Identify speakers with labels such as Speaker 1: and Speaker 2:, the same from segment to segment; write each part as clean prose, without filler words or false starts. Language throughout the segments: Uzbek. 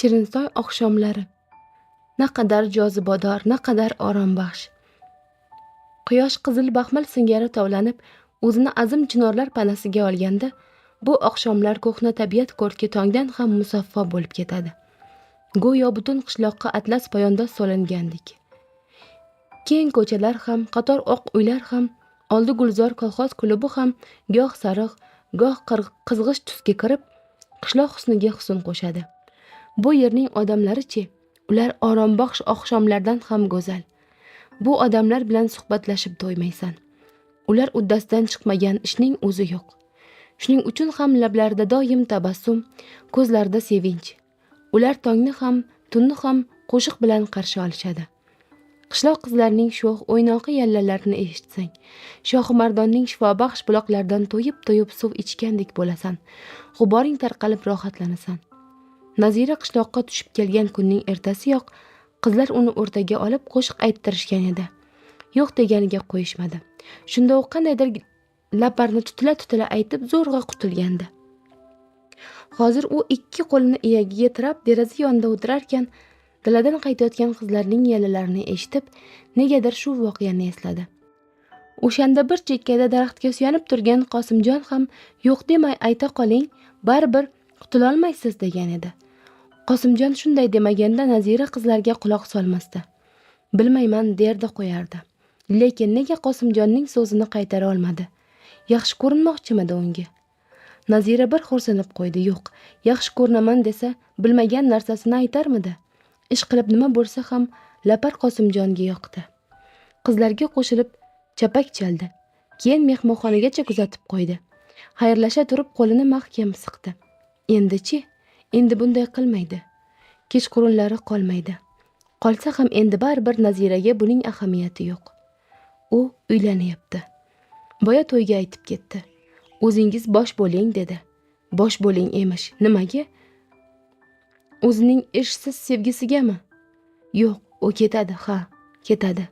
Speaker 1: Shirinsoy oqshomlari. Naqadar jozibador, naqadar orombaxsh. Quyosh qizil baxmal singari tovlanib, o'zini azim chinorlar panasiga olganda, bu oqshomlar ko'hna tabiat ko'rki tongdan ham musaffo bo'lib ketadi. Go'yo butun qishloqqa atlas poyondoz solingandik. Keng ko'chalar ham, qator oq uylar ham, oldi gulzor kolxoz klubi ham goh sariq, goh qizg'ish tusga kirib, qishloq husniga husn qo'shadi. Bu yerning odamlari-chi, ular orombaxsh oqshomlardan ham go'zal. Bu odamlar bilan suhbatlashib to'ymaysan. Ular uddasidan chiqmagan ishning o'zi yo'q. Shuning uchun ham lablarida doim tabassum, ko'zlarida sevinch. Ular tongni ham, tunni ham qo'shiq bilan qarshi olishadi. Qishloq qizlarining sho'x, o'ynoqi yallalarini eshitsang, Shohimardonning shifobaxsh buloqlaridan to'yib suv ichgandek bo'lasan. G'uboring tarqalib rohatlanasan. Nazira qishloqqa tushib kelgan kunning ertasiyoq qizlar uni o'rtaga olib qo'shiq ayttirishgan edi. Yo'q deganiga qo'yishmadi. Shunda u qandaydir laparni tutila aytib zo'rg'a qutulgandi. Hozir u ikki qo'lini iyagiga tirab deraza yonida o'tirarkan, daladan qaytayotgan qizlarning yalalarini eshitib, negadir shu voqeani esladi. O'shanda bir chekkada daraxtga suyanib turgan Qosimjon ham yo'q demay ayta qoling, baribir qutulolmaysiz degan edi. Qosimjon shunday demaganda Nazira qizlarga quloq solmasdi. Bilmayman derdi qo'yardi. Lekin nega Qosimjonning so'zini qaytara olmadi? Yaxshi ko'rinmoqchimidi unga? Nazira bir xo'rsinib qo'ydi. Yo'q, yaxshi ko'rinaman desa, bilmagan narsasini aytarmidi? Ish qilib nima bo'lsa ham lapar Qosimjonga yoqdi. Qizlarga qo'shilib chapak chaldi. Keyin mehmonxonagacha kuzatib qo'ydi. Xayrlasha turib qo'lini mahkam siqdi. Endi-chi? Endi bunday qilmaydi. Kechqurunlari qolmaydi. Qolsa ham endi baribir Naziraga buning ahamiyati yo'q. U uylanyapti. Boya to'yga aytib ketdi. O'zingiz bosh bo'ling dedi. Bosh bo'ling emish. Nimaga? O'zining ishsiz sevgisigami? Yo'q, u ketadi, ha, ketadi.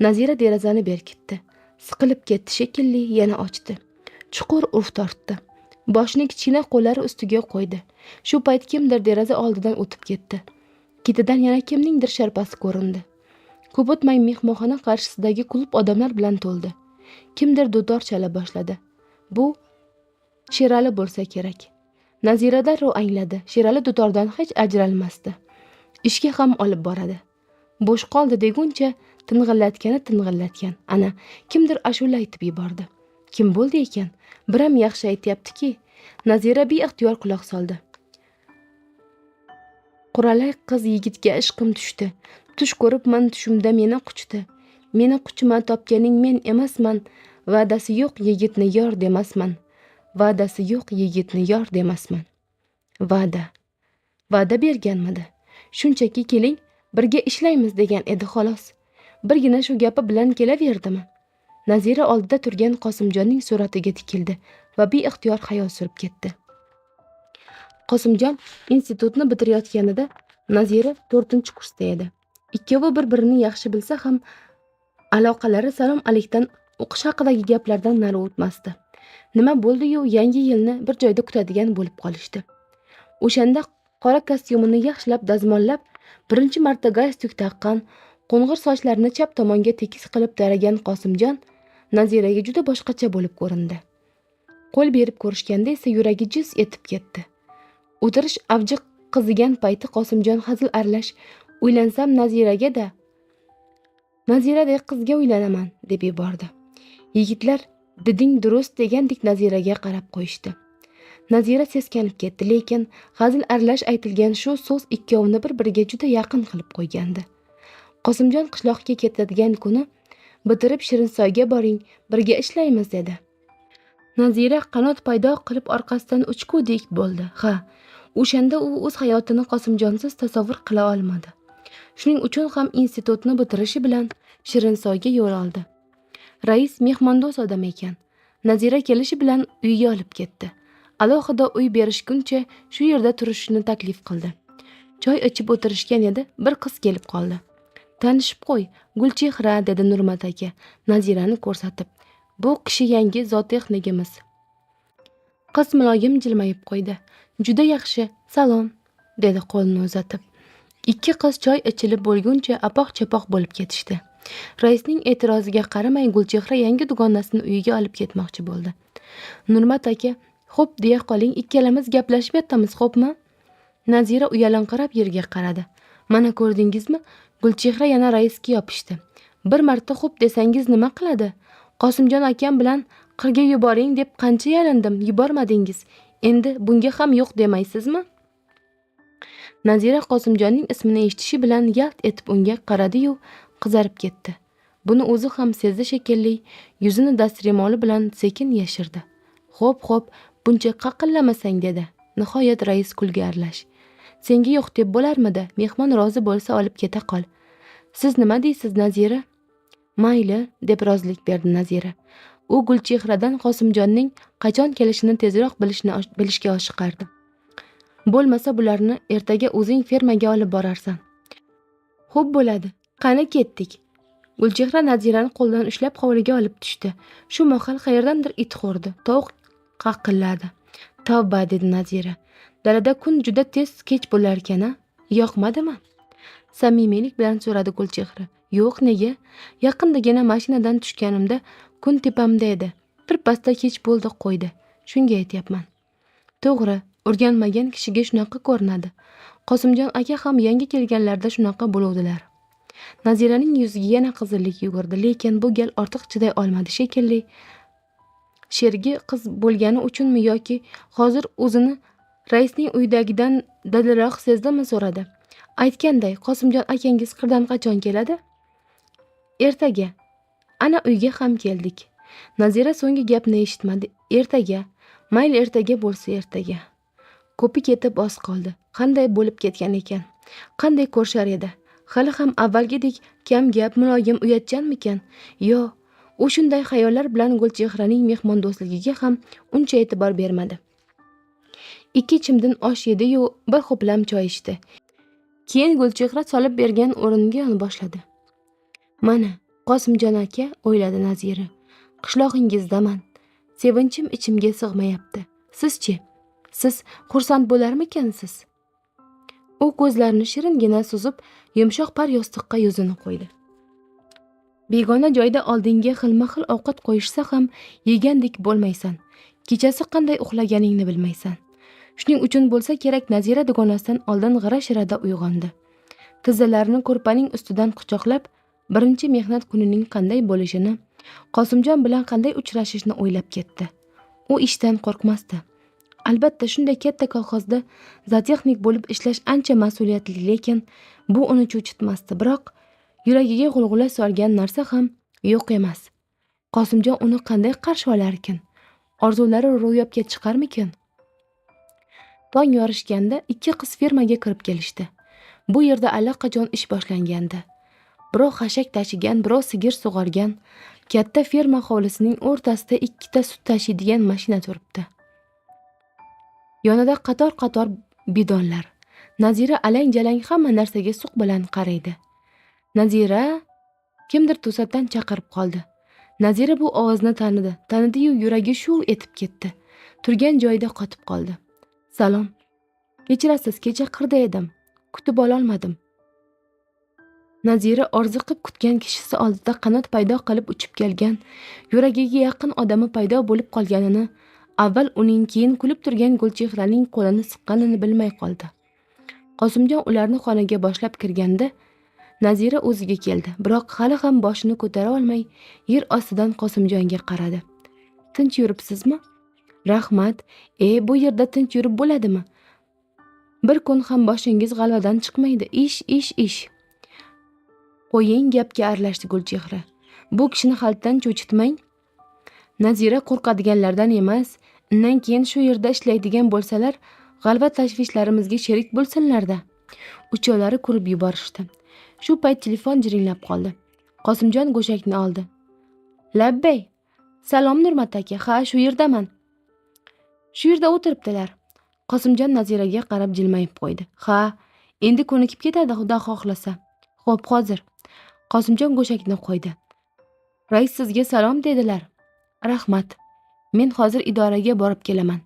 Speaker 1: Nazira derazani berkitdi. Siqilib ketdi shekilli, yana ochdi. Chuqur uf tortdi. Boshini kichkina qo'llari ustiga qo'ydi. Shu payt kimdir deraza oldidan o'tib ketdi. Ketidan yana kimningdir sharpasi ko'rindi. Ko'p o'tmay mehmonxona qarshisidagi klub odamlar bilan to'ldi. Kimdir dutor chala boshladi. Bu Sherali bo'lsa kerak. Nazira darrov angladi. Sherali dutordan hech ajralmasdi. Ishga ham olib boradi. Bo'sh qoldi deguncha ting'illatgan. Ana, kimdir ashula aytib yubordi. Kim bo'ldi ekan? Biram yaxshi aytayapti-ki. Nazira beixtiyor quloq soldi. Quralay qiz yigitga ishqim tushdi. Tush ko'ribman tushimda meni quchdi. Meni quchma topganing men emasman. Va'dasi yo'q yigitni yor demasman. Va'dasi yo'q yigitni yor demasman. Va'da berganmidi? Shunchaki keling, birga ishlaymiz degan edi xolos. Birgina shu gapi bilan kelaverdimi? Nazira oldida turgan Qosimjonning suratiga tikildi va beixtiyor xayol surib ketdi. Qosimjon institutni bitirayotganida Nazira 4-kursda edi. Ikkovi bir-birini yaxshi bilsa ham aloqalari salom alikdan o'qish haqidagi gaplardan nari o'tmasdi. Nima bo'ldi-yu, yangi yilni bir joyda kutadigan bo'lib qolishdi. O'shanda qora kostyumini yaxshilab dazmollab, birinchi marta galstuk taqqan, qo'ng'ir sochlarini chap tomonga tekis qilib taragan Qosimjon Naziraga juda boshqacha bo'lib ko'rindi. Qo'l berib ko'rishganda esa yuragi jiz etib ketdi. O'tirish avji qizigan payti Qosimjon hazil aralash, "Uylansam Naziradek qizga uylanaman" deb yubordi. Yigitlar "Diding durust" degandek Naziraga qarab qo'yishdi. Nazira seskanib ketdi, lekin hazil aralash aytilgan shu so'z ikkovini bir-biriga juda yaqin qilib qo'ygandi. Qosimjon qishloqqa ketadigan kuni bitirib Shirinsoyga boring, birga ishlaymiz dedi. Nazira qanot paydo qilib orqasidan uchgudek bo'ldi. Ha, o'shanda u o'z hayotini Qosimjonsiz tasavvur qila olmadi. Shuning uchun ham institutni bitirishi bilan Shirinsoyga yo'l oldi. Rais mehmondo'st odam ekan. Nazira kelishi bilan uyga olib ketdi. Alohida uy berishguncha shu yerda turishni taklif qildi. Choy ichib o'tirishgan edi, bir qiz kelib qoldi. "Tanishib qo'y, Gulchehra" dedi Nurmat aka Nazirani ko'rsatib. "Bu kishi yangi zootexnikimiz." Qiz muloyim jilmayib qo'ydi. "Juda yaxshi, salom" dedi qo'lini uzatib. Ikki qiz choy ichilib bo'lguncha apoq-chapoq bo'lib ketishdi. Raisning e'tiroziga qaramay Gulchehra yangi dugonasini uyiga olib ketmoqchi bo'ldi. Nurmat aka, "Xo'p, deya qoling, ikkalamiz gaplashib yotamiz, xo'pmi?" Nazira uyalanqirab yerga qaradi. "Mana ko'rdingizmi?" Gulchehra yana raisga yopishdi. "Bir marta xo'p desangiz nima qiladi? Qosimjon akam bilan qirga yuboring deb qancha yalindim, yubormadingiz. Endi bunga ham yo'q demaysizmi?" Nazira Qosimjonning ismini eshitishi bilan yalt etib unga qaradi-yu, qizarib ketdi. Buni o'zi ham sezdi shekilli, yuzini dastro'moli bilan sekin yashirdi. "Xo'p, buncha qaqillamasang", dedi. Nihoyat rais kulga aralash. "Senga yo'q deb bo'larmidi? Mehmon rozi bo'lsa olib keta qol. Siz nima deysiz, Nazira?" "Mayli", deb rozilik berdi Nazira. U Gulchehradan Qosimjonning qachon kelishini tezroq bilishga oshiqardi. "Bo'lmasa bularni ertaga o'zing fermaga olib borarsan." "Xo'p bo'ladi. Qani ketdik." Gulchehra Nazirani qo'ldan ushlab hovliga olib tushdi. Shu mahal qayerdandir it hurdi. Tovuq qaqilladi. "Tavba", dedi Nazira. "Dalada kun juda tez kech bo'lar ekan-a? Yoqmadimi?" Samimiylik bilan so'radi Gulchehra. "Yo'q, nega? Yaqindagina mashinadan tushganimda kun tepamda edi. Birpasda kech bo'ldi qo'ydi. Shunga aytyapman." "To'g'ri, o'rganmagan kishiga shunaqa ko'rinadi. Qosimjon aka ham yangi kelganlarda shunaqa bo'luvdilar." Naziraning yuziga yana qizillik yugurdi, lekin bu gal ortiq chiday olmadi shekilli. Sherigi qiz bo'lgani uchunmi yoki hozir o'zini raisning uyidagidan dadilroq sezdimi, so'radi. "Aytganday, Qosimjon akangiz qirdan qachon keladi?" "Ertaga. Ana uyga ham keldik." Nazira so'nggi gapni eshitmadi. "Ertaga. Mayli, ertaga bo'lsa ertaga." Ko'pi ketib oz qoldi. Qanday bo'lib ketgan ekan? Qanday ko'rishar edi? Hali ham avvalgidek kam gap, muloyim, uyatchanmikan? Yo, u shunday xayollar bilan Gulchehraning mehmondo'stligiga ham uncha e'tibor bermadi. 2 chimdin osh yedi-yu, bir ho'plam choy ichdi. Keyin Gulchehra solib bergan o'ringa yonboshladi. "Mana, Qosimjon aka", o'yladi Nazira. "Qishlog'ingizdaman. Sevinchim ichimga sig'mayapti. Sizchi? Siz xursand bo'larmikansiz?" U ko'zlarini shiringina suzib, yumshoq par yostiqqa yuzini qo'ydi. Begona joyda oldinga xilma-xil ovqat qo'yishsa ham yegandek bo'lmaysan. Kechasi qanday uxlaganingni bilmaysan. Shuning uchun bo'lsa kerak Nazira dugonasidan oldin g'ira-shirada uyg'ondi. Tizzalarini ko'rpaning ustidan quchoqlab, birinchi mehnat kunining qanday bo'lishini, Qosimjon bilan qanday uchrashishni o'ylab ketdi. U ishdan qo'rqmasdi. Albatta, shunday katta kolxozda zootexnik bo'lib ishlash ancha mas'uliyatli, lekin bu uni cho'chitmasdi. Biroq yuragiga g'ulg'ula solgan narsa ham yo'q emas. Qosimjon uni qanday qarshi olar ekan? Orzulari ro'yobga chiqarmikan? Tong yorishganda 2 qiz fermaga kirib kelishdi. Bu yerda allaqachon ish boshlangandi. Birov xashak tashigan, birov sigir sug'organ. Katta ferma hovlisining o'rtasida 2 ta sut tashiydigan mashina turibdi. Yonida qator-qator bidonlar. Nazira alang-jalang hamma narsaga suq bilan qaraydi. "Nazira!" Kimdir to'satdan chaqirib qoldi. Nazira bu ovozni tanidi. Tanidi-yu, yuragi shuv etib ketdi. Turgan joyida qotib qoldi. "Salom. Kechirasiz, kecha qirda edim. Kutib ololmadim." Nazira orziqib kutgan kishisi oldida qanot paydo qilib uchib kelgan, yuragiga yaqin odami paydo bo'lib qolganini, avval uning keyin kulib turgan Gulchehraning qo'lini siqqanini bilmay qoldi. Qosimjon ularni xonaga boshlab kirganda Nazira o'ziga keldi, biroq hali ham boshini ko'tara olmay yer ostidan Qosimjonga qaradi. "Tinch yuribsizmi?" "Rahmat. Bu yerda tinch yurib bo'ladimi? Bir kun ham boshingiz g'alvadan chiqmaydi. Ish. Qo'ying", gapga aralashdi Gulchehra. "Bu kishini xaltdan cho'chitmang. Nazira qo'rqadiganlardan emas. Undan keyin shu yerda ishlaydigan bo'lsalar, g'alva tashvishlarimizga sherik bo'lsinlar-da." Uchovlari ko'rib yuborishdi. Shu payt telefon jiringlab qoldi. Qosimjon go'shakni oldi. "Labbay. Salom Nurmat aka. Ha, shu yerdaman. Shu yerda o'tiribdilar." Qosimjon Naziraga qarab jilmayib qo'ydi. "Ha, endi ko'nikib ketadi, xudo xohlasa." "Xo'p, hozir." Qosimjon go'shakni qo'ydi. "Rais sizga salom dedilar." "Rahmat. Men hozir idoraga borib kelaman.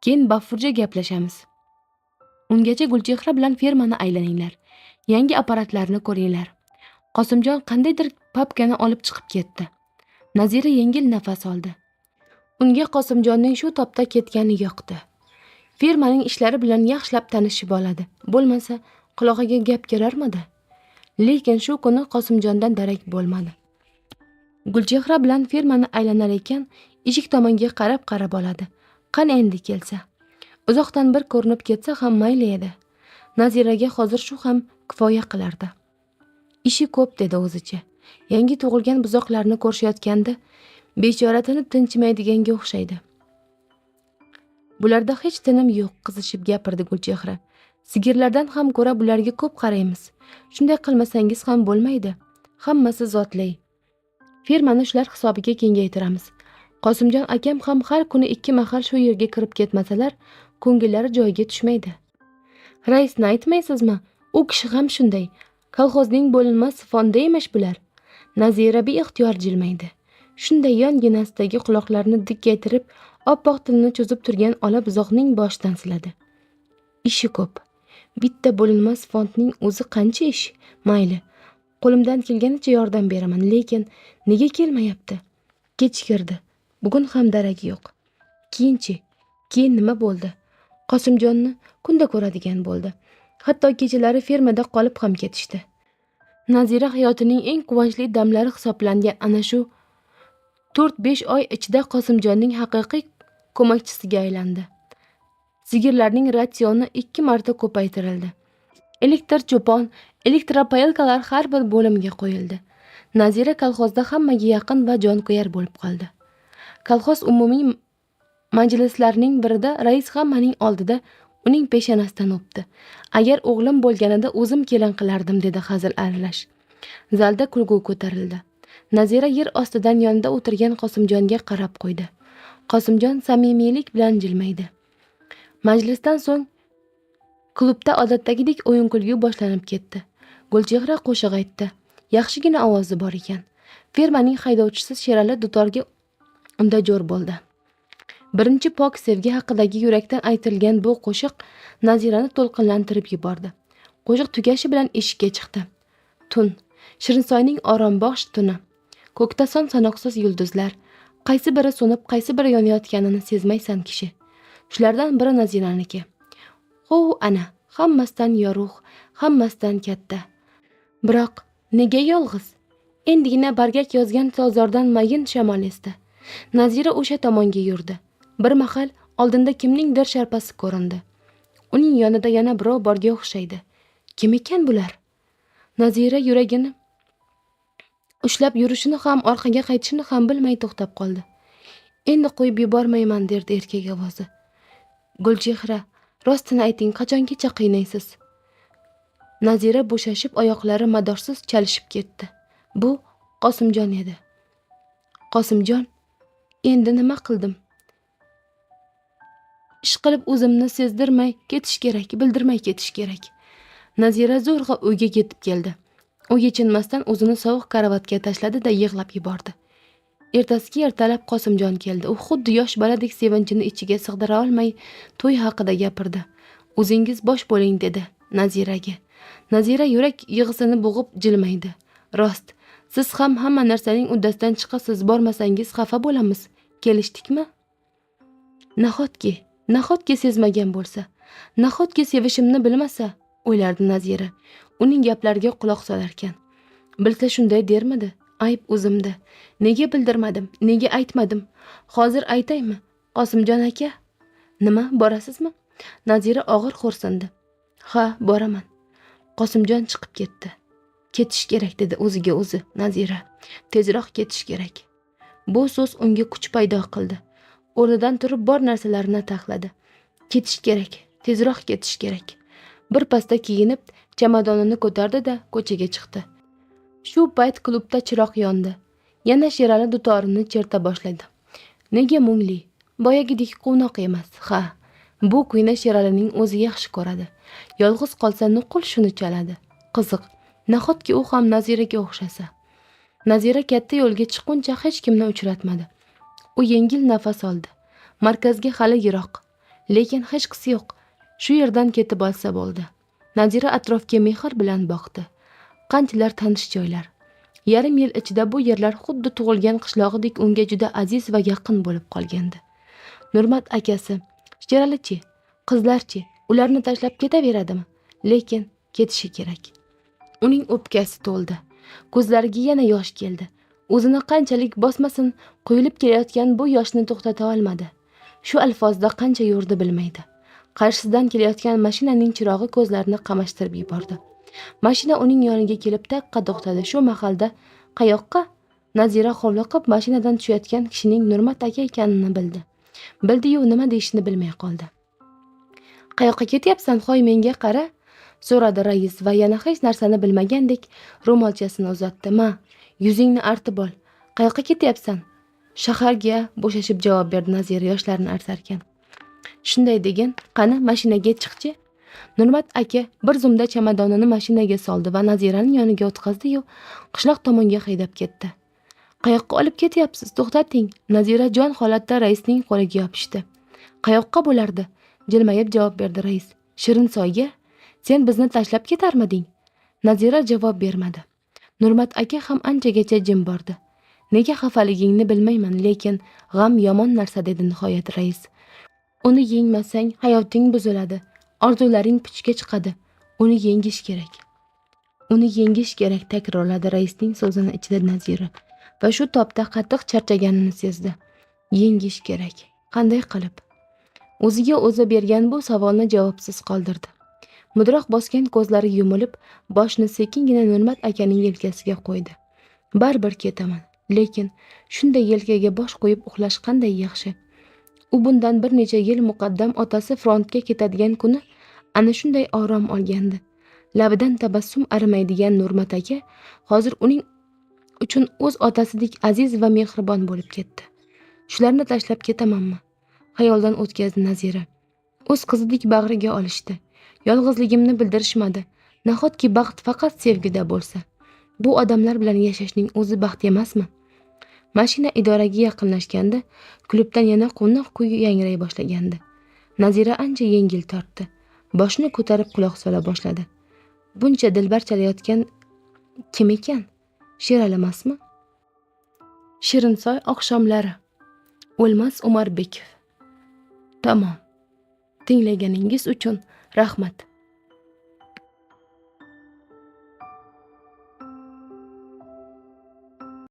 Speaker 1: Keyin bafurja gaplashamiz." Ungacha Gulchehra bilan fermani aylaninglar. Yangi apparatlarni ko'ringlar. Qosimjon qandaydir papkani olib chiqib ketdi. Nazira yengil nafas oldi. Unga Qosimjonning shu topda ketgani yoqdi. Firmaning ishlari bilan yaxshilab tanishib oladi. Bo'lmasa, qulog'iga gap kirarmidi? Lekin shu kuni Qosimjondan darak bo'lmadi. Gulchehra bilan firmani aylanar ekan, eshik tomonga qarab oladi. Qani endi kelsa. Uzoqdan bir ko'rinib ketsa ham mayli edi. Naziraga hozir shu ham kifoya qilardi. Ishi ko'p dedi o'zicha. Yangi tug'ilgan buzoqlarni ko'rishayotganda bechora tinib tinchimaydiganga o'xshaydi. Bularda hech tinim yo'q, qizishib gapirdi Gulchehra. Sigirlardan ham ko'ra bularga ko'p qaraymiz. Shunday qilmasangiz ham bo'lmaydi. Hammasi zotli. Firmani shular hisobiga kengaytiramiz. Qosimjon akam ham har kuni 2 mahal shu yerga kirib ketmasalar, ko'ngillari joyiga tushmaydi. Raisni aytmaysizmi? U kishi ham shunday. Kolxozning bo'linmas fondi emish bular. Nazira beixtiyor jilmaydi. Shunday yonginasidagi quloqlarini dikkaytirib, oppoq tilini cho'zib turgan ola buzoqning boshidan siladi. Ishi ko'p. Bitta bo'linmas fondning o'zi qancha ish? Mayli. Qo'limdan kelganicha yordam beraman, lekin nega kelmayapti? Kechikirdi. Bugun ham daragi yo'q. Keyin nima bo'ldi? Qosimjonni kunda ko'radigan bo'ldi. Hatto kechalari fermada qolib ham ketishdi. Nazira hayotining eng quvonchli damlari hisoblangan ana shu 4-5 oy ichida Qosimjonning haqiqiy ko'makchisiga aylandi. Sigirlarning ratsioni 2 marta ko'paytirildi. Elektr cho'pon, elektropaylkalar har bir bo'limga qo'yildi. Nazira kolxozda hammaga yaqin va jonkuyar bo'lib qoldi. Kolxoz umumiy majlislarining birida rais hammaning oldida uning peshonasidan o'pdi. Agar o'g'lim bo'lganida o'zim kelin qilardim dedi hazil aralash. Zalda kulgu ko'tarildi. Nazira yer ostidan yonida o'tirgan Qosimjonga qarab qo'ydi. Qosimjon samimiylik bilan jilmaydi. Majlisdan so'ng klubda odatdagidek o'yin-kulgu boshlanib ketdi. Gulchehra qo'shiq aytdi. Yaxshigina ovozi bor ekan. Firmaning haydovchisi Sherali dutorga unda jo'r bo'ldi. Birinchi pok sevgi haqidagi yurakdan aytilgan bu qo'shiq Nazirani to'lqinlantirib yubordi. Qo'shiq tugashi bilan eshikka chiqdi. Tun, Shirinsoyning orombox tuni. Ko'kda son-sanoqsiz yulduzlar, qaysi biri so'nib, qaysi biri yonayotganini sezmaysan kishi. Shulardan biri Naziraniki. Ana, hammasidan yorug', hammasidan katta. Biroq nega yolg'iz? Endigina bargak yozgan tozordan mayin shamol esdi. Nazira o'sha tomonga yurdi. Bir mahal oldinda kimningdir sharpasi ko'rindi. Uning yonida yana birov borga o'xshaydi. Kim ekan bular? Nazira yuragini ushlab yurishini ham, orqaga qaytishini ham bilmay to'xtab qoldi. Endi qo'yib yubormayman derdi erkak ovozi. Gulchehra, rostini ayting, qachongacha qiynaysiz? Nazira bo'shashib, oyoqlari madorsiz chalishib ketdi. Bu Qosimjon edi. Qosimjon, endi nima qildim? Ish qilib o'zimni sezdirmay ketish kerak, bildirmay ketish kerak. Nazira zo'rg'a uyga yetib keldi. U yechinmasdan o'zini sovuq karavotga tashladi-da yig'lab yubordi. Ertasiga ertalab Qosimjon keldi. U xuddi yosh boladek sevinchini ichiga sig'dira olmay to'y haqida gapirdi. O'zingiz bosh bo'ling dedi Naziraga. Nazira yurak yig'isini bo'g'ib jilmaydi. Rost, siz ham hamma narsaning uddasidan chiqasiz, bormasangiz xafa bo'lamiz. Kelishdikmi? Nahotki sezmagan bo'lsa, nahotki sevishimni bilmasa, o'ylardi Nazira. Uning gaplariga quloq solarkan. Bilsa shunday dermidi? Ayb o'zimda. Nega bildirmadim? Nega aytmadim? Hozir aytaymi? Qosimjon aka, nima, borasizmi? Nazira og'ir xo'rsindi. Ha, boraman. Qosimjon chiqib ketdi. Ketish kerak dedi o'ziga o'zi Nazira. Tezroq ketish kerak. Bu so'z unga kuch paydo qildi. O'rnidan turib bor narsalarini taxladi. Ketish kerak, tezroq ketish kerak. Bir pasda kiyinib, chamadonini ko'tardi-da ko'chaga chiqdi. Shu payt klubda chiroq yondi. Yana Sherali dutorini cherta boshladi. Nega mungli? Boyagidek quvnoq emas. Ha, bu kuyni Sheralining o'zi yaxshi ko'radi. Yolg'iz qolsa nuqul shuni chaladi. Qiziq, nahotki u ham Naziraga o'xshasa. Nazira katta yo'lga chiqquncha hech kimni uchratmadi. U yengil nafas oldi. Markazga hali yiroq, lekin hech qisi yo'q. Shu yerdan ketib olsa bo'ldi. Nazira atrofga mehr bilan boqdi. Qanchalar tanish joylar. Yarim yil ichida bu yerlar xuddi tug'ilgan qishlog'idek unga juda aziz va yaqin bo'lib qolgandi. Nurmat akasi, Sheralichi, qizlarchi, ularni tashlab ketaveradimi? Lekin ketishi kerak. Uning o'pkasi to'ldi. Ko'zlariga yana yosh keldi. O'zini qanchalik bosmasin, quyilib kelayotgan bu yoshni to'xtata olmadi. Shu alfozda qancha yurdi bilmaydi. Qarshisidan kelayotgan mashinaning chirog'i ko'zlarini qamashtirib yubordi. Mashina uning yoniga kelib taqqa to'xtadi. Shu mahalda qayoqqa? Nazira hovliqib mashinadan tushayotgan kishining Nurmat aka ekanini bildi. Bildi-yu nima deyishini bilmay qoldi. Qayoqqa ketyapsan, hoy menga qara, so'radi rais va yana hech narsani bilmagandek ro'molchasini uzatdi. Ma, yuzingni artib ol. Qayoqqa ketyapsan? Shaharga, bo'shashib javob berdi Nazira yoshlarini artarkan. Shunday degin, qani mashinaga chiqchi. Nurmat aka bir zumda chamadonini mashinaga soldi va Naziraning yoniga o'tqazdi-yu, qishloq tomonga haydab ketdi. Qayoqqa olib ketyapsiz? To'xtating. Nazira jon holatda raisning qo'liga yopishdi. Qayoqqa bo'lardi? Jilmayib javob berdi rais. Shirinsoyga? Sen bizni tashlab ketarmiding? Nazira javob bermadi. Nurmat aka ham anchagacha jim bordi. Nega xafaligingni bilmayman, lekin g'am yomon narsa dedi nihoyat rais. Uni yengmasang hayoting buziladi. Orzularing puchga chiqadi. Uni yengish kerak. Uni yengish kerak, takrorladi raisning so'zini ichida Nazira va shu topda qattiq charchaganini sezdi. Yengish kerak. Qanday qilib? O'ziga o'zi bergan bu savolni javobsiz qoldirdi. Mudroq bosgan ko'zlari yumilib, boshni sekingina Nurmat akaning yelkasiga qo'ydi. Baribir ketaman, lekin shunday yelkaga bosh qo'yib uxlash qanday yaxshi. U bundan bir necha yil muqaddam otasi frontga ketadigan kuni ana shunday orom olgandi. Labidan tabassum arimaydigan Nurmat aka hozir uning uchun o'z otasidek aziz va mehribon bo'lib ketdi. Shularni tashlab ketamanmi? Xayoldan o'tkazdi Nazira. O'z qizidek bag'riga olishdi. Yolg'izligimni bildirishmadi. Nahotki baxt faqat sevgida bo'lsa? Bu odamlar bilan yashashning o'zi baxt emasmi? Mashina idoraga yaqinlashganda klubdan yana qo'noq kuyi yangray boshlagandi. Nazira ancha yengil tortdi. Boshini ko'tarib quloq sola boshladi. Buncha dilbar chalayotgan kim ekan? Sherali emasmi? Shirinsoy oqshomlari. O'lmas Umarbekov. Tamom. Tinglaganingiz uchun rahmat.